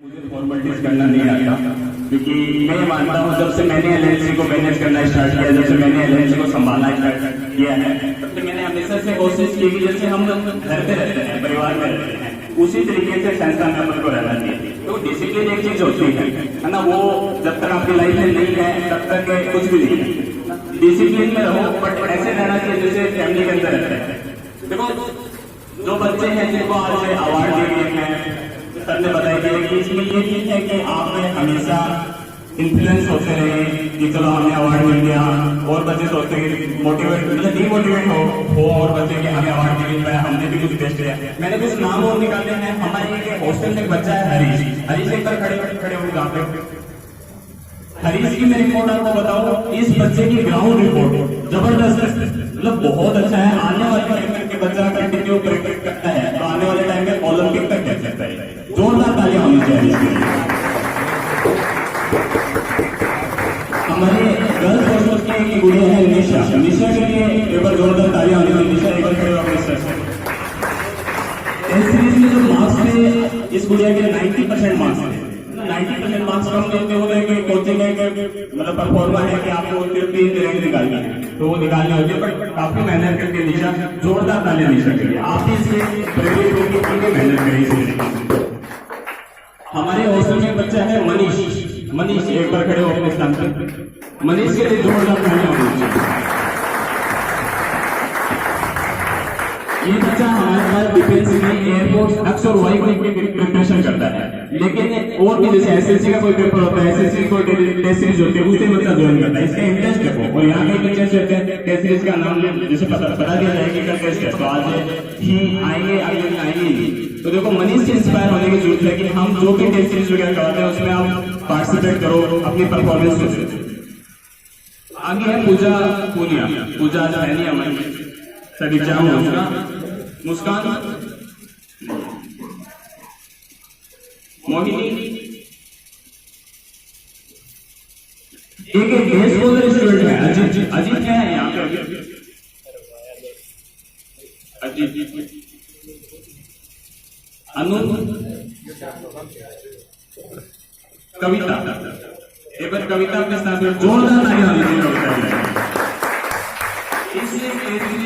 मुझे फॉर्मेलिटीज करना नहीं आता, क्योंकि मैं मानता हूँ जब से मैंने एलएलसी को मैनेज करना स्टार्ट किया, जब से मैंने एलएलसी को संभालना स्टार्ट किया है, तब से मैंने हमेशा से कोशिश की कि जैसे हम घर पे रहते हैं, परिवार में रहते हैं, उसी तरीके से संस्था में अपन को रहना चाहिए। तो डिसिप्लिन एक चीज होती है ना, वो जब तक आपकी लाइफ में नहीं है तब तक कुछ भी नहीं है। डिसिप्लिन में रहो, बट ऐसे रहना चाहिए जैसे फैमिली के अंदर रहते हैं। देखो जो बच्चे हैं जिनको आज अवार्ड दिए गए हैं, सर ने बताया गया कि इसमें ये चीज है कि आप हमेशा इन्फ्लुएंस होते रहे कि चलो हमें अवार्ड मिल गया, और बच्चे सोचते हैं मोटिवेट मतलब डीमोटिवेट हो और बच्चे कि हमें अवार्ड मिल पाया, हमने भी कुछ बेस्ट किया। मैंने कुछ नाम और निकाले हैं। हमारे हॉस्टल में एक बच्चा है हरीश एक बार खड़े हो जहाँ पे हरीश की मैं रिपोर्ट आपको बताऊं, इस बच्चे की ग्राउंड रिपोर्ट जबरदस्त, मतलब बहुत अच्छा है। आने वाले टाइम में बच्चा कंटिन्यू प्रैक्टिस करता है तो आने वाले टाइम में ओलंपिक तक जा सकता है। जोरदार तालियां होनी चाहिए इसके लिए। हमारे गर्ल्स हॉस्टल की एक गुड़िया है निशा के लिए एक बार जोरदार तालियां होनी चाहिए। निशा एक बार खड़े हो अपने सर से। टेस्ट सीरीज में जो मार्क्स थे इस गुड़िया के 90% मार्क्स थे। 90% मार्क्स कम देते हो कोचिंग में मतलब परफॉर्मा है कि आपको सिर्फ 3 रैंक निकालनी है, तो वो निकालनी होती है, बट काफी मेहनत करके निशा, जोरदार तालियां निशा के लिए। आप भी इससे प्रेरित होकर पूरी मेहनत करें इसलिए। हमारे हॉस्टल में बच्चा है मनीष एक बार खड़े हो अपने स्थान पर। मनीष के लिए जोरदार तालियां होनी चाहिए। ये बच्चा हमारे पास डिफेंस में एयरफोर्स एक्स और वाई की प्रिपरेशन करता है, लेकिन और भी जैसे एसएससी का कोई पेपर होता है, एसएससी कोई टेस्ट सीरीज होती है, उससे बच्चा ज्वाइन करता है। इसका इंटरेस्ट देखो, और यहाँ कई बच्चे होते हैं टेस्ट सीरीज का नाम जैसे बता दिया जाए कि कल टेस्ट है तो आज ही आएंगे, अगले दिन आएंगे ही। तो देखो मनीष से इंस्पायर होने की जरूरत है कि हम जो भी टेस्ट सीरीज वगैरह कराते हैं उसमें आप पार्टिसिपेट करो, अपनी परफॉर्मेंस दो। आगे है पूजा आज है नहीं हमारी सर एग्जाम हो उसका। मुस्कान, मोहिनी, एक बेस्ट बॉलर स्टूडेंट है अजीत क्या है यहाँ पे? अजीत, अनु, कविता, एक बार कविता अपने साथ में जोरदार तालियां होनी चाहिए।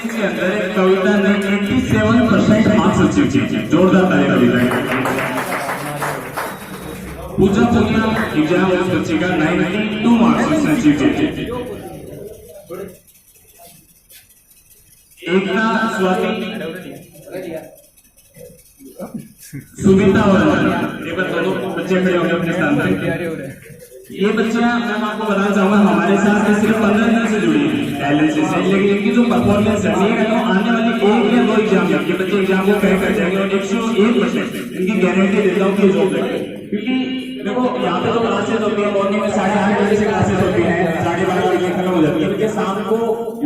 के अंदर कविता ने 87% मार्क्स अचीव किए, जोरदार तालियां कविता। पूजा एग्जाम उस बच्चे का 92 मार्क्स उसने अचीव किए। एकता, स्वाति, सुमिता और एक बार दोनों बच्चे खड़े होंगे अपने स्थान पर। ये बच्चियां मैं आपको बताना चाहूंगा हमारे साथ सिर्फ 15 दिन से जुड़ी है एलएलसी से, लेकिन इनकी जो परफॉर्मेंस है ये कहता हूँ आने वाली 1 या 2 एग्जाम में ये बच्चे एग्जाम को क्रैक कर जाएंगे, और 101% इनकी गारंटी देता हूँ कि जॉब लगेगी। क्योंकि देखो यहाँ पे तो क्लासेस होती है, मॉर्निंग में 8:30 बजे से क्लासेस होती है, 12:30 बजे खत्म हो जाती है, लेकिन शाम को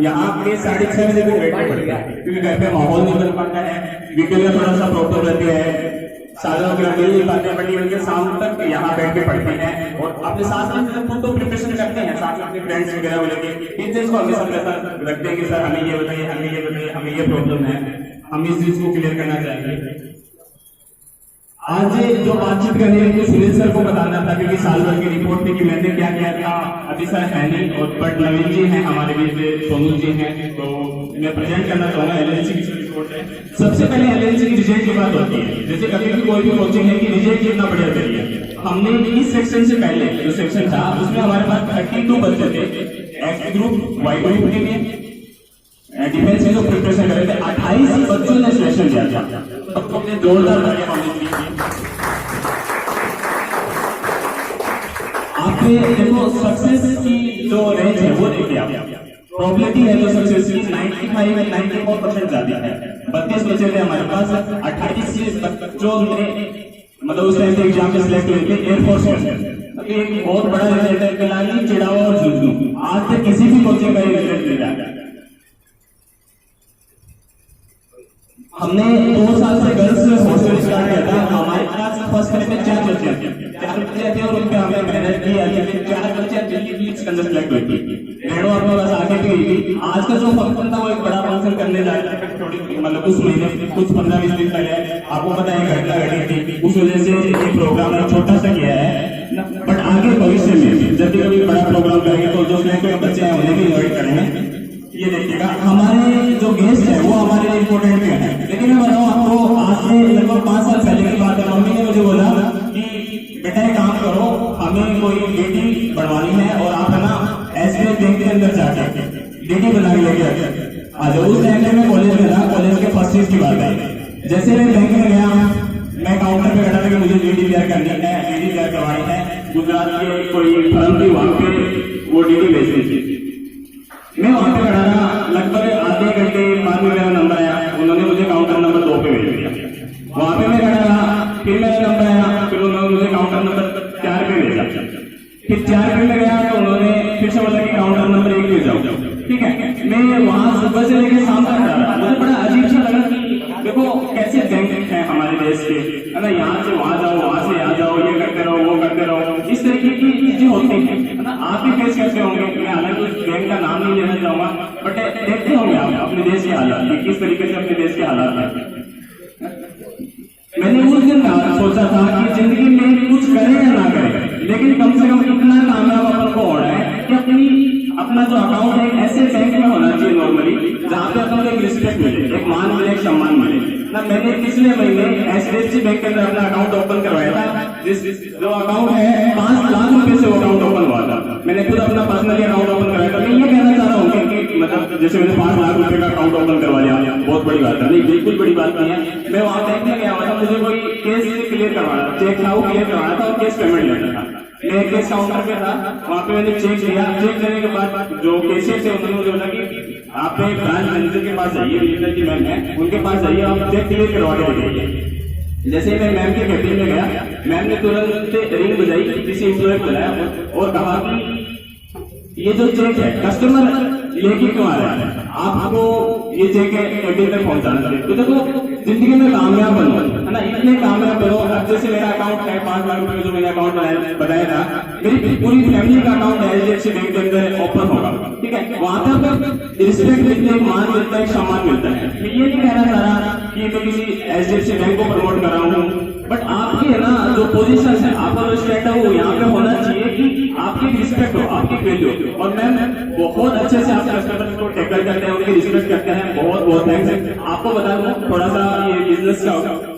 यहाँ पे 6:30 बजे भी बैठना पड़ेगा, क्योंकि घर पे माहौल नहीं बन पाता है, वीकेंड में थोड़ा सा प्रॉब्लम रहती है, सालों के लिए बातें बड़ी उनके शाम तक यहाँ बैठ के पढ़ते हैं, और अपने साथ में खुद तो प्रिपरेशन करते हैं, साथ में अपने फ्रेंड्स वगैरह लेके इन चीज को हमेशा रखते हैं कि सर हमें ये बताइए, हमें ये प्रॉब्लम है, हम इस चीज को क्लियर करना चाहेंगे। आज जो बातचीत करनी है सुनील सर को बताना था, क्योंकि साल भर की रिपोर्ट थी कि मैंने क्या किया था। अभी सर है नहीं, और बट नवीन जी हैं हमारे बीच, सोनू जी हैं, तो मैं प्रेजेंट करना चाहूंगा एलएलसी की रिपोर्ट है। सबसे पहले एलएलसी की रिजल्ट की बात होती है, जैसे कभी भी कोई भी कोचिंग है कि रिजल्ट कितना बढ़िया करिए। हमने इस सेक्शन से पहले जो सेक्शन था उसमें हमारे पास 32 बच्चे थे, एक्स ग्रुप, वाई ग्रुप के लिए डिफेंस की जो प्रिपरेशन कर रहे थे, 28 बच्चों ने सिलेक्शन किया था। सबने जोरदार आपके देखो सक्सेस की जो रेंज है वो देखिए आप, प्रोबेबिलिटी है जो सक्सेस की 95 में 94% ज्यादा है। 32 बच्चे थे हमारे पास, 28 बच्चों ने मतलब उस टाइम पे एग्जाम में सिलेक्ट हुए थे एयरफोर्स में। एक बहुत बड़ा रिजल्ट है, पिलानी, चिड़ावा और जुगनू, आज तक किसी भी कोचिंग का रिजल्ट नहीं रहा। हमने 2 साल से गर्ल्स हॉस्टल स्टार्ट किया था। हमारे क्लास फर्स्ट करने में 4 बच्चे थे, और उन पे हमने मेहनत की। अभी 4 बच्चे दिल्ली के अंदर सिलेक्ट हुए थे। रेणु आपके पास आगे भी गई थी। आज का जो फंक्शन था वो एक बड़ा फंक्शन करने जा रहा है, थोड़ी मतलब कुछ महीने, कुछ 15-20 दिन पहले आपको पता है घटना घटी थी, उस वजह से ये प्रोग्राम छोटा सा भी कभी बड़ा प्रोग्राम करेंगे तो जो सिलेक्टेड बच्चे हैं उन्हें भी इन्वाइट करेंगे। ये देखिएगा हमारे जो गेस्ट है वो हमारे लिए इम्पोर्टेंट क्यों है। लेकिन मैं बताऊँ आपको, आज से लगभग 5 साल पहले की बात है, मम्मी ने मुझे बोला कि बेटा एक काम करो, हमें कोई बेटी बढ़वानी है और आप है ना एसबीआई बैंक के अंदर जाकर बेटी बना के लेके आ जाओ। उस टाइम में कॉलेज में था, कॉलेज के फर्स्ट ईयर की बात है। जैसे मैं बैंक में गया, मैं काउंटर पे बैठा था कि मुझे डीडी क्लियर करनी है, डीडी क्लियर करवानी है। गुजरात के कोई फर्म थी, वहां पे वो डीडी भेजनी थी। मैं वहां पे खड़ा रहा, लगभग आधे घंटे बाद में मेरा नंबर आया, उन्होंने मुझे काउंटर नंबर 2 पे भेज दिया। वहां पे मैं खड़ा रहा, फिर मेरा नंबर आया, फिर उन्होंने मुझे काउंटर नंबर 4 पे भेजा। फिर 4 पे में गया तो उन्होंने फिर से बोला कि काउंटर नंबर 1 पे जाओ। ठीक है, मैं वहां सुबह से लेकर शाम तक खड़ा रहा। मुझे बड़ा अजीब सा लगा कि देखो कैसे बैंक है हमारे देश के, है ना, यहाँ से वहां जाओ, वहां से यहाँ जाओ, ये करते रहो, वो करते रहो, इस तरीके की चीजें होती है ना। आप भी फेस करते होंगे। मैं हालांकि उस बैंक का नाम नहीं लेना चाहूंगा, बट देखते होंगे आप अपने देश के हालात, किस तरीके से अपने देश के हालात है। मैंने उस दिन सोचा था कि जिंदगी में कुछ करे या ना करे, लेकिन कम से कम इतना कामयाब अपन को होना है कि अपना जो अकाउंट है ऐसे बैंक में होना चाहिए नॉर्मली, जहाँ पे अपन को एक रिस्पेक्ट मिले, एक मान मिले, एक सम्मान मिले ना। मैंने पिछले महीने एचडीएफसी बैंक के अंदर अपना अकाउंट ओपन करवाया था, जो अकाउंट है 5 लाख रुपए से वो अकाउंट ओपन हुआ था। मैंने खुद अपना पर्सनली अकाउंट ओपन करवाया था। मैं ये कहना चाह रहा हूँ कि मतलब जैसे मैंने 5 लाख रुपए का अकाउंट ओपन करवा लिया, बहुत बड़ी बात है नहीं, बिल्कुल बड़ी बात नहीं है। मैं वहां बैंक में गया हुआ था, मुझे कोई केस क्लियर करवाना, चेक था वो क्लियर करवाना था और केस पेमेंट लेना था। मैं केस काउंटर पे था, वहां पे मैंने चेक लिया। चेक लेने के बाद जो केशियर थे उन्होंने मुझे बोला कि आप एक ब्रांच मैनेजर के पास जाइए, विजिटर की मैम है, उनके पास जाइए, आप चेक क्लियर करवा के बताइए। जैसे मैं मैम के कैबिन में गया, मैम ने तुरंत रिंग बजाई, किसी एम्प्लॉय को बुलाया और कहा कि ये जो चेक है कस्टमर लेके क्यों आ रहा है, आपको ये चेक कैबिन तक पहुंचाना चाहिए। तो देखो जिंदगी में कामयाब बनो, है ना, इतने कामयाब बनो। अब जैसे मेरा अकाउंट है 5 लाख रुपए जो मैंने अकाउंट बताया था, मेरी पूरी फैमिली का अकाउंट एचडीएफसी बैंक के अंदर ओपन होगा। ठीक है, वहां तक रिस्पेक्ट मिलती है, मान मिलता है, सम्मान मिलता है। मैं ये नहीं कहना चाह रहा कि मैं किसी एचडीएफसी बैंक को प्रमोट कर रहा हूँ, बट आपकी है ना जो पोजीशन है, आपका जो स्टैंड है वो यहाँ पे होना चाहिए कि आपकी रिस्पेक्ट हो, आपकी वैल्यू हो। और मैम बहुत अच्छे से आप कस्टमर को टैकल करते हैं, उनकी रिस्पेक्ट करते हैं, बहुत बहुत थैंक्स है। आपको बता दूं थोड़ा सा ये बिजनेस का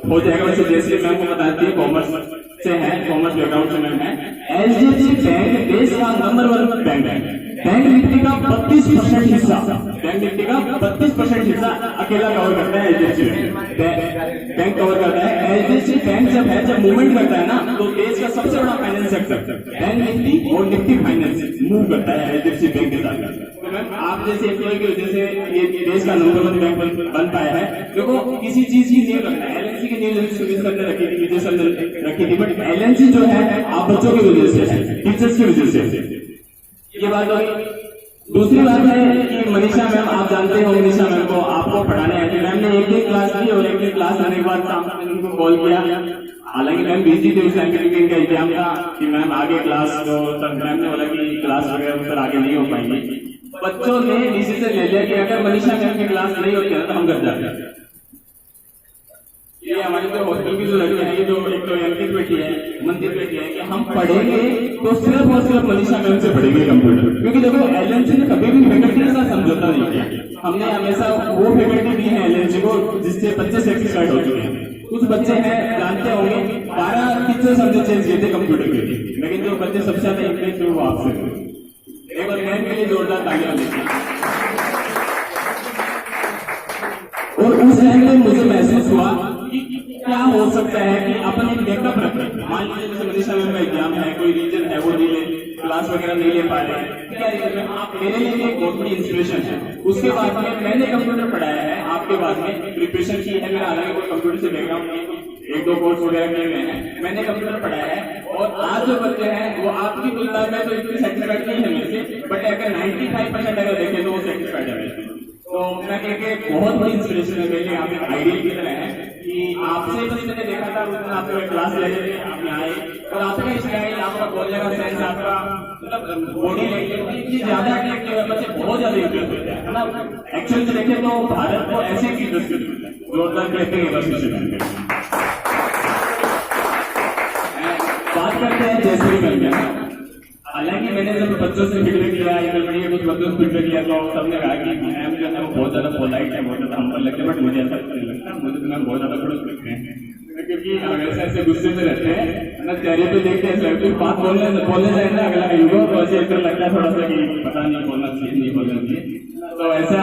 हो जाएगा, वैसे जैसे मैम को बताती है कॉमर्स से है, कॉमर्स बैकग्राउंड से मैम है। एचडीएफसी बैंक देश का नंबर 1 बैंक है। बैंक निफ्टी का 32% हिस्सा, बैंक निफ्टी का 32% हिस्सा अकेला कवर करता है एचडीएफसी बैंक कवर करता है। एचडीएफसी बैंक जब मूवमेंट करता है ना, तो देश का सबसे बड़ा फाइनेंस सेक्टर बैंक निफ्टी और निफ्टी फाइनेंस मूव करता है एचडीएफसी बैंक के साथ। तो मैम आप जैसे एम्प्लॉय की वजह से ये देश का नंबर 1 बैंक बन पाया है। देखो किसी चीज की नींव रखना है, एलएनसी की नींव सर्विस करके रखी थी, विजय सर ने रखी थी, बट एलएनसी जो है आप बच्चों की वजह से है, टीचर्स की वजह से। ये बात होगी। दूसरी बात है कि मनीषा मैम, आप जानते हो मनीषा मैम को, आपको पढ़ाने आई थी। मैम ने एक दिन क्लास ली और एक दिन क्लास लेने के बाद शाम को मैंने उनको कॉल किया। हालांकि मैम बिजी थी उस टाइम, क्योंकि इनका एग्जाम था कि मैम आगे क्लास, तो मैम ने बोला कि क्लास वगैरह सर आगे नहीं हो पाएंगी। बच्चों ने डिसीजन ले लिया कि अगर मनीषा मैम की क्लास नहीं होती है तो हम घर जाते हैं। ये हमारी जो हॉस्टल की जो लड़की है, जो एक तो अंकित बेटी है, मंदिर बेटी है, कि हम पढ़ेंगे तो सिर्फ और सिर्फ मनीषा मैम से पढ़ेंगे कंप्यूटर। क्योंकि देखो एलएनसी ने कभी भी फैकल्टी के साथ समझौता नहीं किया। हमने हमेशा वो फैकल्टी दी है एलएनसी को जिससे बच्चे सेटिस्फाइड हो चुके हैं। कुछ बच्चे हैं जानते होंगे 12 टीचर्स हमने चेंज किए थे कंप्यूटर के लिए, लेकिन जो बच्चे सबसे ज्यादा इंप्रेस हुए वो आपसे। एक बार मैम के लिए जोरदार तालियां दीजिए। और उस टाइम में मुझे महसूस हुआ कि क्या हो सकता है कि अपन एक बैकअप रखें। मान लीजिए जैसे मनीषा मैम का एग्जाम है, कोई रीजन है वो नहीं ले, क्लास वगैरह नहीं ले पा रहे, क्या रीजन है, आप मेरे लिए एक बहुत बड़ी इंस्पिरेशन है। उसके बाद में मैंने कंप्यूटर पढ़ाया है, आपके बाद में प्रिपरेशन की है। मेरा हालांकि कोई कंप्यूटर से बैकग्राउंड नहीं, 1-2 कोर्स वगैरह किए हुए हैं, मैंने कंप्यूटर पढ़ाया है। और आज जो बच्चे हैं वो आपकी तुलना में तो इतने सेटिस्फाइड नहीं है मेरे से, बट अगर 95% अगर देखें तो वो सेटिस्फाइड है मेरे से। तो मैं कहके बहुत बड़ी इंस्पिरेशन है मेरे लिए, आप एक आइडियल की तरह है कि आपसे बस मैंने देखा था उस दिन आपके क्लास ले रहे थे, आप यहाँ आए और आपका स्टाइल, आपका बोलने का सेंस, आपका मतलब बॉडी लैंग्वेज इतनी ज्यादा अट्रैक्टिव है, बच्चे बहुत ज्यादा इंप्रेस होते हैं, है ना। एक्चुअली से देखें तो भारत को ऐसे की इंडस्ट्री जोरदार कहते हैं। बात करते हैं जयश्री मैम। हालांकि मैंने जब बच्चों से फीडबैक लिया या गड़बड़ी कुछ बच्चों से फीडबैक लिया तो सबने कहा कि मैम जो है वो बहुत ज्यादा पोलाइट है, बहुत ज्यादा हम्बल लगते हैं, बट मुझे ऐसा नहीं लगता, मुझे तो मैम बहुत ज्यादा खड़ूस लगते हैं, क्योंकि हमेशा ऐसे गुस्से में रहते हैं ना, चेहरे पे देखते हैं कुछ बात बोलने जाए ना अगला यूरो तो ऐसे इतना लगता है थोड़ा सा कि पता नहीं बोलना चाहिए नहीं बोलना चाहिए। तो ऐसा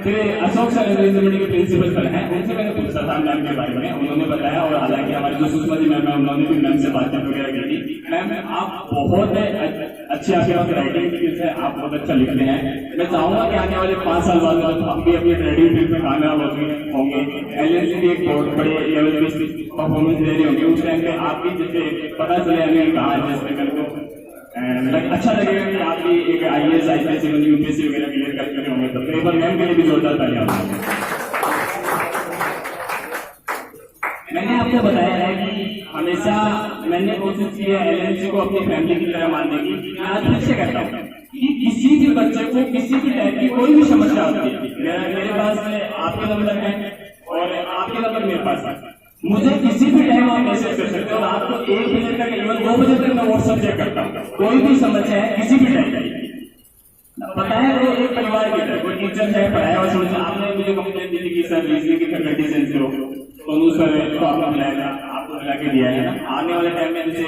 फिर अशोक सर यूनिवर्सिटी के प्रिंसिपल सर हैं, उनसे मैंने पूछा था मैम के बारे में, उन्होंने बताया, और हालांकि हमारी जो सुषमा जी मैम है उन्होंने भी मैम से बातचीत वगैरह की थी। मैम आप बहुत अच्छी आपके पास राइटिंग स्किल्स है, आप बहुत अच्छा लिखते हैं। मैं चाहूंगा कि आने वाले 5 साल बाद जब हम भी अपनी राइटिंग फील्ड में कामयाब होंगे, एलएनसी भी एक बहुत बड़े लेवल पे परफॉर्मेंस दे रही होंगी, उस टाइम पे आप भी जैसे पता चले हमें कहा जैसे मेरे को अच्छा लगेगा कि आप भी एक IAS IPS यूपीएससी वगैरह क्लियर कर चुके होंगे, तो एक बार मैम के लिए भी जोरदार तालियां। मैंने आपको बताया है कि हमेशा मैंने कोशिश की है एलएनसी को अपनी फैमिली की तरह मानने की। मैं आज फिर से कहता हूँ कि किसी भी बच्चे को किसी भी टाइप की कोई भी समस्या होती है, मेरे पास आपके नंबर है और आपके नंबर मेरे पास है, मुझे किसी भी टाइम आप मैसेज कर सकते हो, और आपको 1 बजे तक इवन 2 बजे तक मैं व्हाट्सएप चेक करता हूँ। कोई भी समस्या है किसी भी टाइम बताया तो एक परिवार की तरह, कोई टीचर है पढ़ाया और समझ आपने मुझे कंप्लेंट दी थी कि सर रीजनिंग की फैकल्टी सेंस हो तो सर तो आपको मिलाएगा, आपको मिला के दिया है ना। आने वाले टाइम में जैसे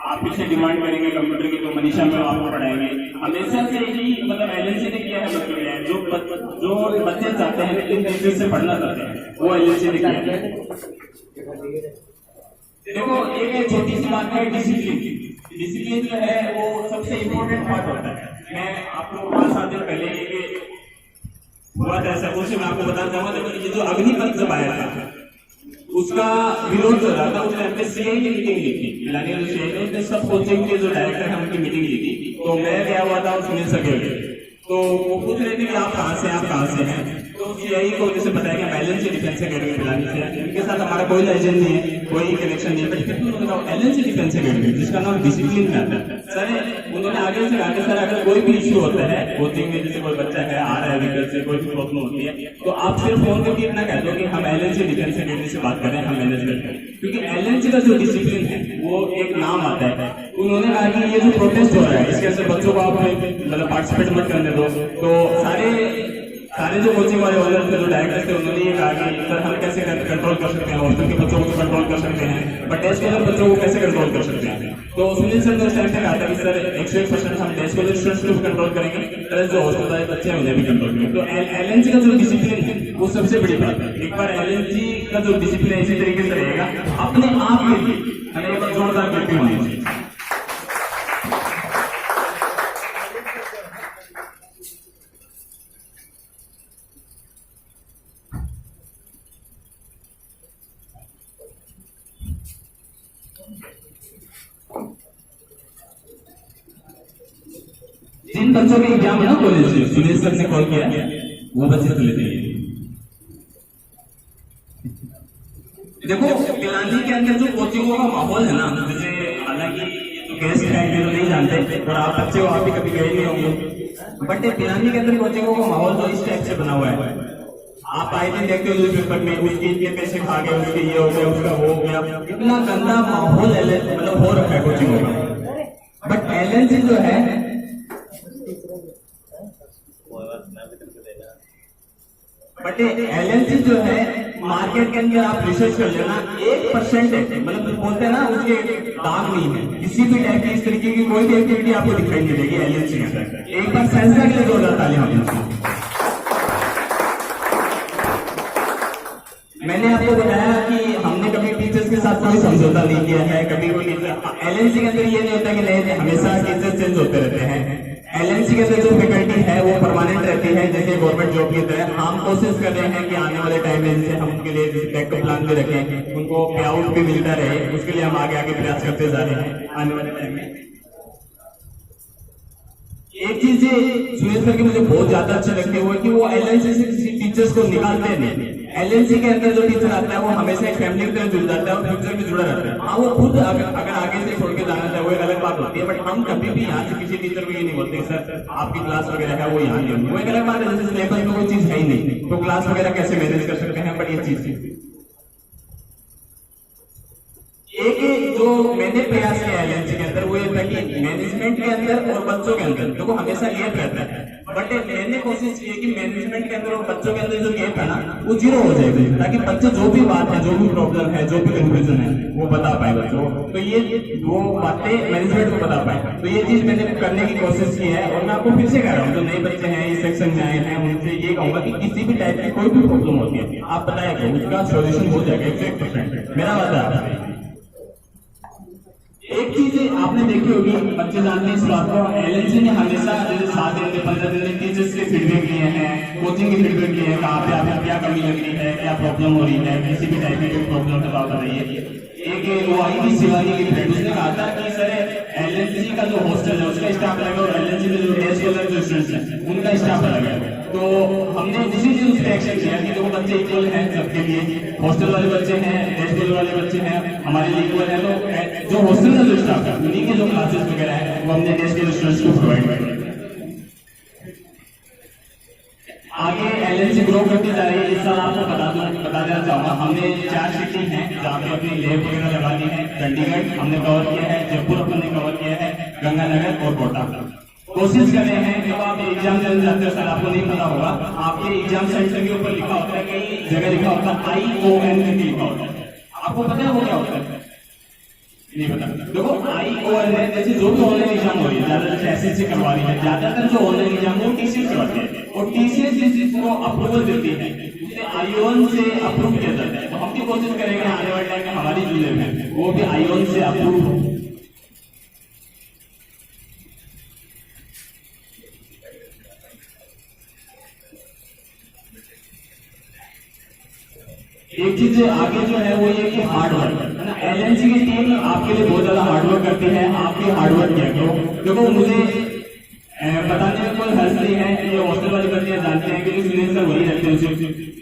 आप पीछे डिमांड करेंगे कंप्यूटर की तो मनीषा में आपको पढ़ाएंगे। हमेशा से ही मतलब एलएनसी ने किया है बच्चों के लिए, जो बच्चे चाहते हैं इन टीचर से पढ़ना चाहते हैं वो एलएनसी ने किया है। देखो एक छोटी सी बात है डिसिप्लिन की, डिसिप्लिन जो है वो सबसे इम्पोर्टेंट पार्ट होता है। मैं आपको 5-7 दिन पहले हुआ था ऐसा कुछ, मैं आपको बताना चाहूंगा ये जो अग्निपथ जब आया था उसका विरोध हो रहा था, उसने अपने सीआई की मीटिंग ली थी, मिलानी वाले सीआई ने उसने सब कोचिंग के जो डायरेक्टर हैं उनकी मीटिंग ली थी। तो मैं गया हुआ था और सुनील सर तो वो पूछ रहे थे कि आप कहाँ से हैं, तो सीआई को जैसे बताया कि एलएनसी डिफेंस अकेडमी मिलानी से इनके साथ हमारा कोई लाइसेंस नहीं है, कोई कनेक्शन नहीं है, बट फिर उन्होंने कहा एलएनसी डिफेंस अकेडमी जिसका नाम डिसिप्लिन में आता है। सर उन्होंने आगे से कहा सर अगर कोई भी इश्यू होता है कोचिंग में, जैसे कोई बच्चा है आ रहा है व्हीकल से कोई भी प्रॉब्लम होती है, तो आप सिर्फ फोन करके इतना कह दो कि हम एलएनसी डिफेंस अकेडमी से बात कर रहे हैं, हम मैनेज करते हैं, क्योंकि एलएनसी का जो डिसिप्लिन है वो एक नाम आता है। उन्होंने कहा कि ये जो प्रोटेस्ट हो रहा है इसके से बच्चों को आप मतलब पार्टिसिपेट मत करने दो, तो सारे जो कोचिंग वाले ओनर थे जो डायरेक्टर थे उन्होंने ये कहा कि सर हम कैसे कंट्रोल कर सकते हैं, हॉस्टल के बच्चों को कंट्रोल कर सकते हैं, बट टेस्ट स्कॉलर बच्चों को कैसे कंट्रोल कर सकते हैं। तो सुनील सर ने उस टाइम पे कहा था कि सर 101% हम टेस्ट स्कॉलर स्टूडेंट्स को कंट्रोल करेंगे, प्लस जो हॉस्टल वाले बच्चे हैं उन्हें भी कंट्रोल करेंगे। तो एलएनसी का जो डिसिप्लिन है वो सबसे बड़ी बात है। एक बार एलएनसी का जो डिसिप्लिन है इसी तरीके से रहेगा अपने आप के लिए हमें एक बार जोरदार करती होनी चाहिए। जिन बच्चों के एग्जाम है ना कॉलेज से सुनील सर ने कॉल किया वो बच्चे चले जाइए। देखो पिलानी के अंदर जो कोचिंगों का माहौल है ना, जैसे हालांकि गेस्ट है जो नहीं जानते और आप बच्चे हो आप भी कभी गए नहीं होंगे, बट पिलानी के अंदर कोचिंगों का माहौल तो इस टाइप से बना हुआ है। आप आए दिन देखते हो न्यूज़पेपर में उसके इतने पैसे खा गए, उसके ये हो गया, उसका वो हो गया, इतना गंदा माहौल मतलब हो रखा है कोचिंगों का। बट एलएनसी जो है एलएनसी जो है मार्केट के अंदर आप रिसर्च कर लेना 1% है, मतलब बोलते हैं ना उसके दाग नहीं है, किसी भी टाइप की इस तरीके की कोई भी एक्टिविटी आपको दिखाई नहीं देगी एलएनसी के अंदर। एक बार सेंसर के लिए 2000 तालियां होंगी। मैंने आपको बताया कि हमने कभी टीचर्स के साथ कोई समझौता नहीं किया है, कभी कोई एलएनसी के अंदर ये नहीं होता कि नहीं हमेशा टीचर चेंज होते रहते हैं। एलएनसी के अंदर जो फैकल्टी है वो परमानेंट रहती है, जैसे गवर्नमेंट जॉब की तरह। हम कोशिश कर रहे हैं कि आने वाले टाइम में जैसे हम उनके लिए बैकअप प्लान भी रखें, उनको पे आउट भी मिलता रहे, उसके लिए हम आगे प्रयास करते जा रहे हैं आने वाले टाइम में। एक चीज सुनील सर की मुझे बहुत ज्यादा अच्छी लगती है कि वो एलएनसी से किसी टीचर्स को निकालते नहीं। एलएनसी के अंदर जो टीचर आता है वो हमेशा एक फैमिली की तरह जुड़ जाता है और फ्यूचर में जुड़ा रहता है। हाँ वो खुद अगर आगे से छोड़ के जाना चाहे वो एक अलग बात होती है, बट हम कभी भी यहाँ से किसी टीचर को ये नहीं बोलते सर आपकी क्लास वगैरह है वो यहाँ नहीं होगी, वो एक अलग बात है। जैसे सिलेबस में कोई चीज है ही नहीं तो क्लास वगैरह कैसे मैनेज कर सकते हैं, बट ये चीज एक जो मैंने प्रयास किया है एलएनसी के अंदर वो ये था कि मैनेजमेंट के अंदर और बच्चों के अंदर देखो हमेशा गैप रहता है, बट मैंने कोशिश की कि मैनेजमेंट के अंदर और बच्चों के अंदर जो गैप है ना वो जीरो हो जाएगा, ताकि बच्चे जो भी बात है, जो भी प्रॉब्लम है, जो भी कंफ्यूजन है वो बता पाए बच्चों को। तो ये वो बातें मैनेजमेंट को बता पाए, तो ये चीज मैंने करने की कोशिश की है। और मैं आपको फिर से कह रहा हूँ, जो नए बच्चे हैं इस सेक्शन में आए हैं उनसे ये कहूंगा कि किसी भी टाइप की कोई भी प्रॉब्लम होती है आप बताएगा, उसका सोल्यूशन हो जाएगा 100%, मेरा वादा है। एक चीज आपने देखी होगी, बच्चे जानते हैं इस बात को, एलएनसी ने हमेशा जैसे 7 दिन 15 दिन में टीचर्स के फीडबैक लिए हैं, कोचिंग के फीडबैक लिए हैं, कहाँ पे आपको क्या कमी लग रही है, क्या प्रॉब्लम हो रही है, किसी भी टाइप की प्रॉब्लम है तो आप बताइए। एक वो आई थी शिवानी की फ्रेंड, उसने कहा था कि सर एलएनसी का जो हॉस्टल है उसका स्टाफ अलग है और एलएनसी में जो टेस्ट वाले जो स्टूडेंट्स हैं उनका स्टाफ अलग है। तो हमने उसी चीज उस पर एक्शन किया कि देखो बच्चे इक्वल हैं सबके लिए, हॉस्टल वाले बच्चे हैं, टेस्ट वाले बच्चे हैं, हमारे लिए इक्वल है। तो जो हॉस्टल का जो स्टाफ है उन्हीं के जो क्लासेस वगैरह है वो हमने टेस्ट के स्टूडेंट्स को प्रोवाइड कर दिया। आगे एलएनसी ग्रो करती जा रही है। इस साल आपको बता देना चाहूंगा, हमने 4 सिटी हैं जहाँ पे अपनी लैब वगैरह लगा दी है। चंडीगढ़ हमने कवर किया है, जयपुर हमने कवर किया है, गंगानगर और कोटा। कोशिश कर रहे हैं जब आप एग्जाम देने जाते हो, सर आपको नहीं पता होगा, आपके एग्जाम सेंटर के ऊपर लिखा होता है, कई जगह लिखा होता है ION लिखा होता है, आपको पता है वो क्या होता है? नहीं पता। देखो ION है, जैसे जो भी ऑनलाइन एग्जाम हो रही है, ज्यादा जैसे एसएससी करवा रही है, ज्यादातर जो ऑनलाइन एग्जाम वो TCS करवाते हैं और TCS जिस चीज को अप्रूवल देती है उसे ION से अप्रूव किया जाता है। तो हम भी कोशिश करेंगे आने वाले टाइम में हमारी जिले में वो भी ION से अप्रूव हो। एक चीज आगे जो है वो ये कि हार्डवर्क है ना, एलएनसी की टीम आपके लिए बहुत ज्यादा हार्डवर्क करती है, आप भी हार्डवर्क किया करो। देखो मुझे बताने में कोई हर्ष नहीं है, ये हॉस्टल वाले बच्चे जानते हैं कि सुनील सर वही रहते हैं, उसे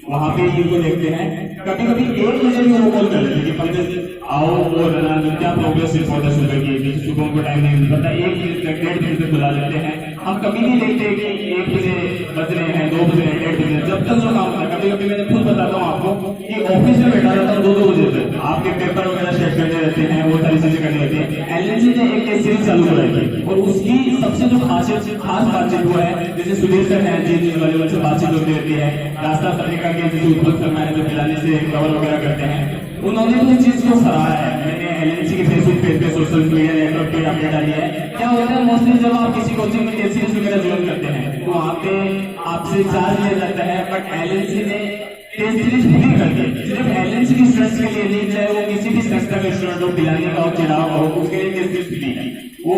वहां पे इनको देखते हैं। कभी कभी एक मुझे भी वो कॉल कर लेते हैं कि 15 दिन आओ और क्या प्रोग्रेस रिपोर्ट है सुबह की, सुबह को टाइम नहीं मिलता, 1 बजे से बुला लेते हैं। हम कभी नहीं देखते कि 1 बजे बज रहे हैं, 2 बज रहे हैं, 1 बजे, जब तक जो काम होता है। कभी कभी मैंने खुद बताता हूँ आपको कि ऑफिस में बैठा रहता हूँ 2-2 बजे तक, आपके पेपर वगैरह चेक करने रहते हैं, वो सारी चीजें करनी रहती है। एलएनसी ने एक टेस्ट सीरीज चालू कराई थी और उसकी सबसे जो खास बातचीत हुआ है, जैसे सुधीर सर है जी वाले उनसे बातचीत होती रहती है, रास्ता तरीका के जैसे उत्पन्न करना है जो पिलाने से कवर वगैरह करते हैं, उन्होंने तो इस चीज को सराहा है। मैंने एलएनसी के फेसबुक पेज पे, सोशल मीडिया नेटवर्क पे अपडेट डाली है। क्या होता है मोस्टली जब आप किसी कोचिंग में टेस्ट सीरीज वगैरह ज्वाइन करते हैं तो वहाँ पे आपसे चार्ज लिया जाता है, बट एलएनसी ने टेस्ट सीरीज फ्री कर दी, सिर्फ एलएनसी की स्टूडेंट्स के लिए नहीं, चाहे वो किसी भी संस्था के स्टूडेंट हो, पिलाने का हो, चिड़ाव का हो, उसके लिए टेस्ट सीरीज फ्री है। वो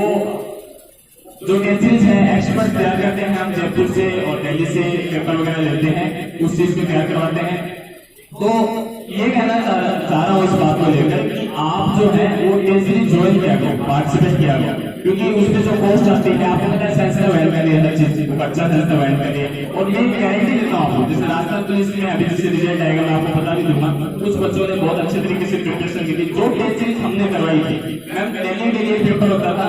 जो टेस्ट सीरीज है एक्सपर्ट तैयार करते हैं, हम जयपुर से और दिल्ली से पेपर वगैरह लेते हैं, उस चीज को तैयार करवाते हैं। तो ये कहना चाह रहा हूँ इस बात को लेकर कि आप जो है वो टेस्ट सीरीज ज्वाइन किया करो, पार्टिसिपेट किया करो, क्योंकि उसमें जो कॉस्ट आती है आपको पता है, सेंसिटिव वैन का लिए हर चीज को अच्छा सेंसिटिव वैन का लिए। और मैं गारंटी देता हूँ आपको, जैसे राजस्थान पुलिस में अभी जैसे रिजल्ट आएगा मैं आपको बता नहीं दूंगा, कुछ बच्चों ने बहुत अच्छे तरीके से प्रिपरेशन की थी। जो टेस्ट सीरीज हमने करवाई थी मैम, डेली पेपर होता था,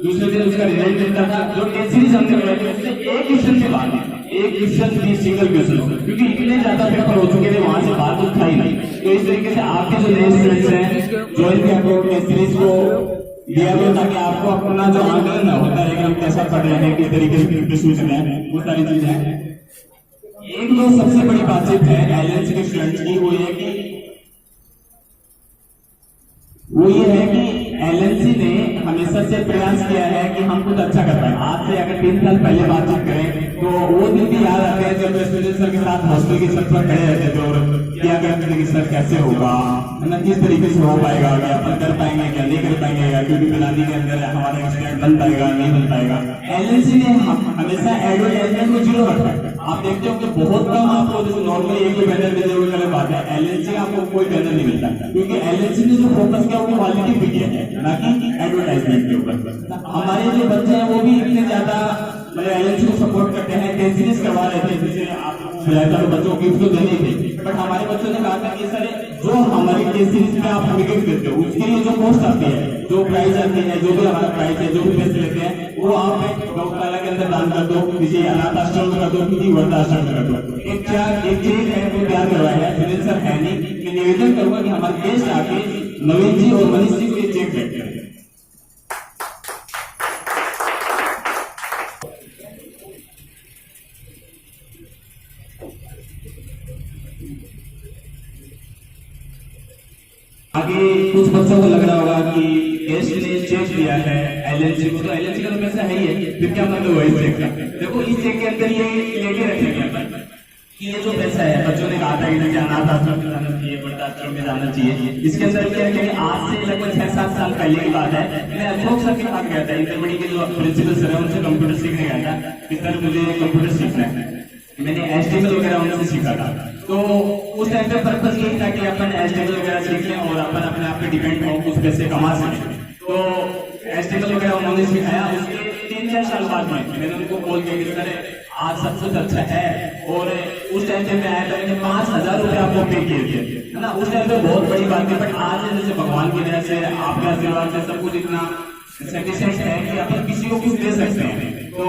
दूसरे दिन उसका रिजल्ट मिलता था। जो टेस्ट सीरीज हमने करवाई थी उससे एक क्वेश्चन के बाद एक क्वेश्चन थी, सिंगल क्वेश्चन, क्योंकि इतने ज्यादा पेपर हो चुके थे वहां से बात कुछ था ही नहीं। तो इस तरीके से आपके जो नए स्टूडेंट्स हैं ज्वाइन किया करो, टेस्ट सीरीज को दिया करो, ताकि आपको अपना जो आंकलन होता है कि हम कैसा पढ़ रहे हैं, किस तरीके से प्रिपरेशन कर रहे हैं, वो सारी चीजें हैं। एक जो सबसे बड़ी बातचीत है एलएनसी के स्टूडेंट्स की वो ये है कि एलएनसी ने हमेशा से प्रयास किया है कि हम कुछ अच्छा कर पाए। आज से अगर 3 साल पहले बातचीत करें तो वो दिन भी याद आते हैं जब स्टूडेंट सर के साथ हॉस्टल की छत पर खड़े रहते थे और क्या करते थे कि सर कैसे होगा, है ना, किस तरीके से हो पाएगा, क्या अपन कर पाएंगे, क्या नहीं कर पाएंगे, क्योंकि पिलानी के अंदर हमारा एक्सपेरिमेंट बन पाएगा, नहीं बन पाएगा। एलएनसी ने हमेशा एडवर्टाइजमेंट को जीरो रखा है। आप देखते हो कि बहुत कम आपको जैसे नॉर्मली एक ही बैनर मिले हुए गलत बात है, एलएनसी आपको कोई बैनर नहीं मिलता, क्योंकि एलएनसी ने जो फोकस किया वो क्वालिटी पे किया है, ना कि एडवर्टाइजमेंट के ऊपर। हमारे जो बच्चे हैं वो भी इतने ज्यादा मतलब एलएनसी को सपोर्ट करते हैं, टेस्ट सीरीज करवा रहे थे, जैसे आप बच्चों को गिफ्ट तो देने थे, बट हमारे बच्चों ने कहा था कि सर जो हमारी टेस्ट सीरीज में आप हमें गिफ्ट देते हो उसके लिए जो कॉस्ट आती है, जो प्राइस आती है, जो भी हमारा प्राइस है, जो भी पैसे लेते हैं, वो आप गौशाला के अंदर दान कर दो, किसी अनाथ आश्रम में कर दो, किसी वृद्ध आश्रम में कर दो। एक चेक है वो तैयार करवाया है, सुनील सर है नहीं, मैं निवेदन करूंगा कि हमारे गेस्ट आके नवीन जी और मनीष जी को ये चेक व्यक्त करें। आगे कुछ बच्चों को लग रहा होगा कि गेस्ट ने चेक दिया है एलएनसी को, तो एलएनसी का तो पैसा है ही है, फिर क्या मतलब वही चेक का। देखो इस चेक के अंदर ये लेके रखेंगे कि ये जो पैसा है, बच्चों ने कहा था कि अनाथ आश्रम में जाना चाहिए, वृद्धाश्रम में जाना चाहिए। इसके अंदर क्या है कि आज से लगभग 6-7 साल पहले की बात है, मैं अशोक सर के पास गया था, इंटरमीडिएट के जो प्रिंसिपल सर है उनसे कंप्यूटर सीखने गया था कि सर मुझे कंप्यूटर सीखना है। मैंने HTML वगैरह उनसे सीखा था। तो उस टाइम पे पर्पज यही था कि अपन HTML वगैरह सीख लें और अपन अपने आप पे डिपेंड हो, कुछ पैसे कमा सकें। तो HTML वगैरह उन्होंने सिखाया। उसके 3-4 साल बाद में मैंने उनको बोल दिया कि सर आज सब कुछ अच्छा है, और उस टाइम पे मैं आया था, मैंने 5,000 रुपये आपको पे किए थे, है ना। उस टाइम पे बहुत बड़ी बात थी, बट आज जैसे भगवान की दया से, आपके आशीर्वाद से सब कुछ इतना सेटिस्फाइड है कि अपन किसी को कुछ दे सकते हैं। तो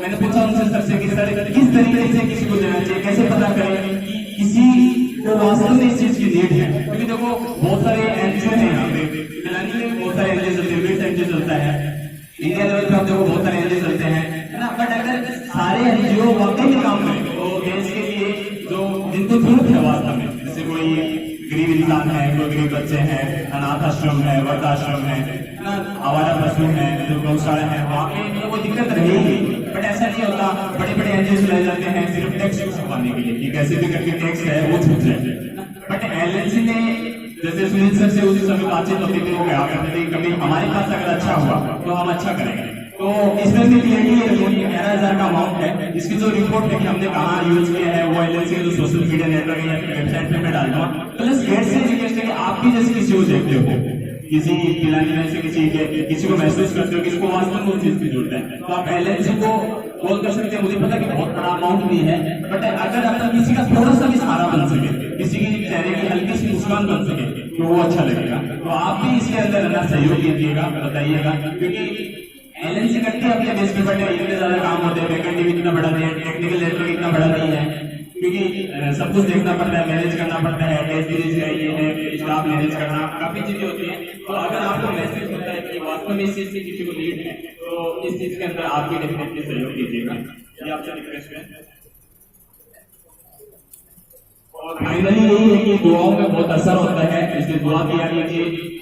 मैंने पूछा उनसे सर से कि सर किस तरीके से किसी को देना चाहिए, कैसे पता करें कि किसी को वास्तव में इस चीज की नीड है। क्योंकि देखो बहुत सारे एनजीओ हैं यहाँ पे, पिलानी में बहुत सारे एनजीओ चलते हैं, एनजीओ चलता है इंडिया लेवल पे, आप देखो बहुत सारे एनजीओ चलते हैं, है ना। बट अगर सारे एनजीओ वाकई में काम करें तो देश के लिए जो जिनको जरूरत है वास्तव में, जैसे कोई गरीब इंसान है, कोई गरीब बच्चे हैं, अनाथ आश्रम है, वृद्धाश्रम है ना, आवारा पशु है, जो गौशाला है, वहाँ पे वो दिक्कत रहेगी। बट ऐसा नहीं होता, बड़े बड़े एनजीओ चलाए जाते हैं सिर्फ टैक्स छुपाने के लिए कि कैसे भी करके टैक्स है वो छूट जाए। बट एलएनसी ने जैसे सुनील सर से उसी समय बातचीत होती थी, वो कहा करते थे कभी हमारे पास अगर अच्छा हुआ तो हम अच्छा करेंगे। तो इसमें भी क्लियरली 11,000 का अमाउंट है। इसकी जो रिपोर्ट है कि हमने कहाँ यूज किया है वो एलएनसी के जो सोशल मीडिया नेटवर्क है या फिर वेबसाइट पे मैं डाल दूंगा। प्लस गेट से रिक्वेस्ट है कि आप भी जैसे किसी को देखते हो, किसी पिलानी में से किसी को महसूस करते हो, किसी को वास्तव में उस चीज की जरूरत है, तो आप एलएनसी को कॉल कर सकते हैं। मुझे पता कि बहुत बड़ा अमाउंट नहीं है, बट अगर आप किसी का थोड़ा सा भी सहारा बन सके, किसी की चेहरे की हल्की सी मुस्कान बन सके तो वो अच्छा लगेगा। तो आप भी इसके अंदर रहना सहयोग कीजिएगा, बताइएगा, क्योंकि एलएनसी करते हैं अपने बेस पे, बट इतने ज्यादा काम होते हैं, फैकल्टी भी इतना बड़ा नहीं है, टेक्निकल नेटवर्क इतना बड़ा नहीं है, क्योंकि सब कुछ देखना पड़ता है, मैनेज करना पड़ता है, टेस्ट सीरीज है, ये है, स्टाफ मैनेज करना, काफी चीजें होती हैं। तो अगर आपको महसूस होता है कि वास्तव में इस चीज से किसी को नीड है तो इस चीज के अंदर आप भी डेफिनेटली सहयोग कीजिएगा, ये आपसे रिक्वेस्ट है। और फाइनली यही है कि दुआओं में बहुत असर होता है, इसलिए दुआ किया कीजिए।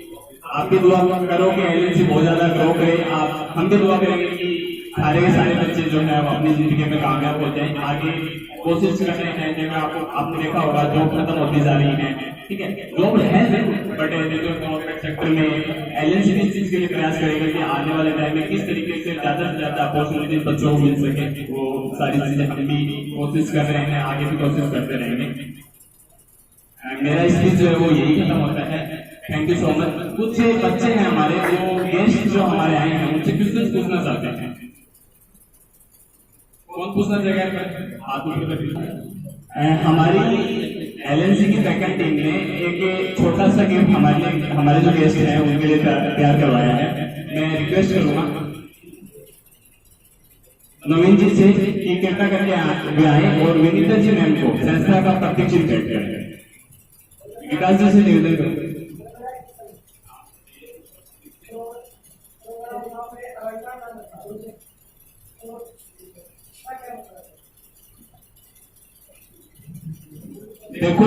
आप भी दुआ करो कि एलएनसी बहुत ज्यादा ग्रो करे, आप हम भी दुआ करेंगे कि सारे के सारे बच्चे जो है अपनी जिंदगी में कामयाब हो जाए। आगे कोशिश कर रहे हैं, जैसे आपने देखा होगा जॉब खत्म होती जा रही है, ठीक है, जॉब है बट गवर्नमेंट सेक्टर में एलएनसी इस चीज के लिए प्रयास करेगा कि आने वाले टाइम में किस तरीके से ज्यादा से ज्यादा अपॉर्चुनिटी बच्चों को मिल सके। वो सारी चीजें हम भी कोशिश कर रहे हैं, आगे भी कोशिश करते रहेंगे। मेरा स्पीच जो है वो यही खत्म होता है। Thank you so much. कुछ बच्चे हैं हमारे, वो गेस्ट जो हमारे आए हैं उनसे क्वेश्चन पूछना चाहते हैं। कौन पूछना चाहेगा? हाथ में। हमारी एलएनसी की फैकल्टी टीम ने एक छोटा सा गिफ्ट हमारे जो गेस्ट हैं उनके लिए तैयार करवाया है। मैं रिक्वेस्ट करूंगा नवीन जी से कि कृपया करके आए और विनीता जी मैम को संस्था का प्रतीक चिन्ह भेंट करें। विकास जी से निवेदन करूँ। देखो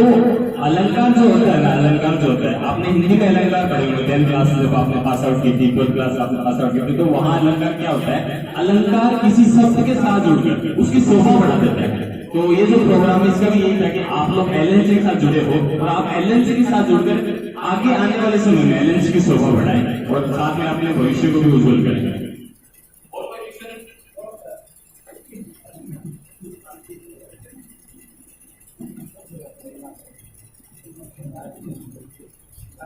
अलंकार जो होता है ना, अलंकार जो होता है, आपने हिंदी में अलंकार पढ़े होंगे 10th क्लास जब आपने पास आउट की थी, 12th क्लास आपने पास आउट की थी, तो वहां अलंकार क्या होता है? अलंकार किसी शब्द के साथ जुड़कर उसकी शोभा बढ़ा देता है। तो ये जो प्रोग्राम है इसका भी यही था कि आप लोग एलएनसी के साथ जुड़े हो और आप एलएनसी के साथ जुड़कर आगे आने वाले समय में एलएनसी की शोभा बढ़ाएं और साथ में अपने भविष्य को भी उज्जवल करें।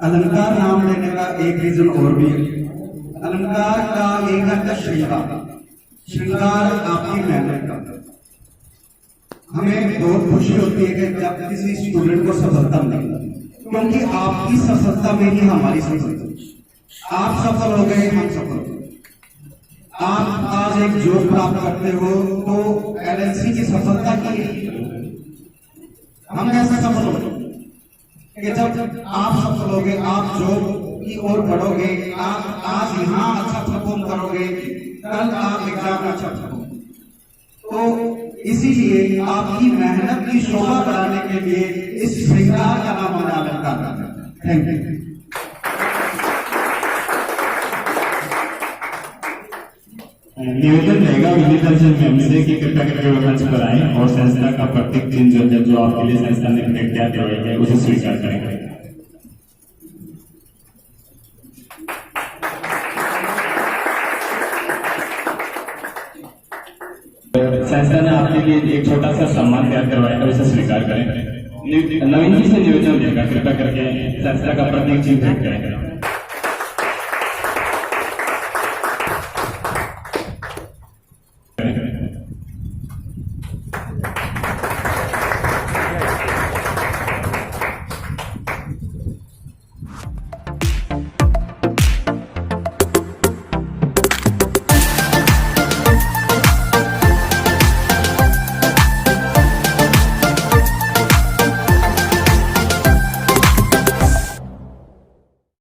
अलंकार नाम लेने का एक रीजन और भी है। अलंकार का एक अर्थ है श्रृंगार। श्रृंगार आपकी मेहनत का। हमें बहुत खुशी होती है कि जब किसी स्टूडेंट को सफलता मिली, क्योंकि आपकी सफलता में ही हमारी सफलता। आप सफल हो गए, हम सफल हो गए। आप आज एक जॉब प्राप्त करते हो तो एलएनसी की सफलता के लिए हम कैसे सफल हो गए कि जब आप सफल हो गए, आप जॉब की ओर बढ़ोगे, आप आज यहाँ अच्छा परफॉर्म करोगे, कल आप एग्जाम में अच्छा परफॉर्म। तो इसीलिए आपकी मेहनत की शोभा बढ़ाने के लिए इस श्रृंगार का नाम मैंने अलंकार रखा है। Thank you. निवेदन रहेगा विनीत रंजन मैम से कि कृपया करके वो मंच पर आए और संस्था का प्रत्येक दिन जो है जो आपके लिए संस्था ने भेंट क्या करवाई है उसे स्वीकार करेंगे। संस्था ने आपके लिए एक छोटा सा सम्मान तैयार करवाया है उसे स्वीकार करें। नवीन जी से निवेदन रहेगा कृपया करके संस्था का प्रत्येक चीज भेंट करें।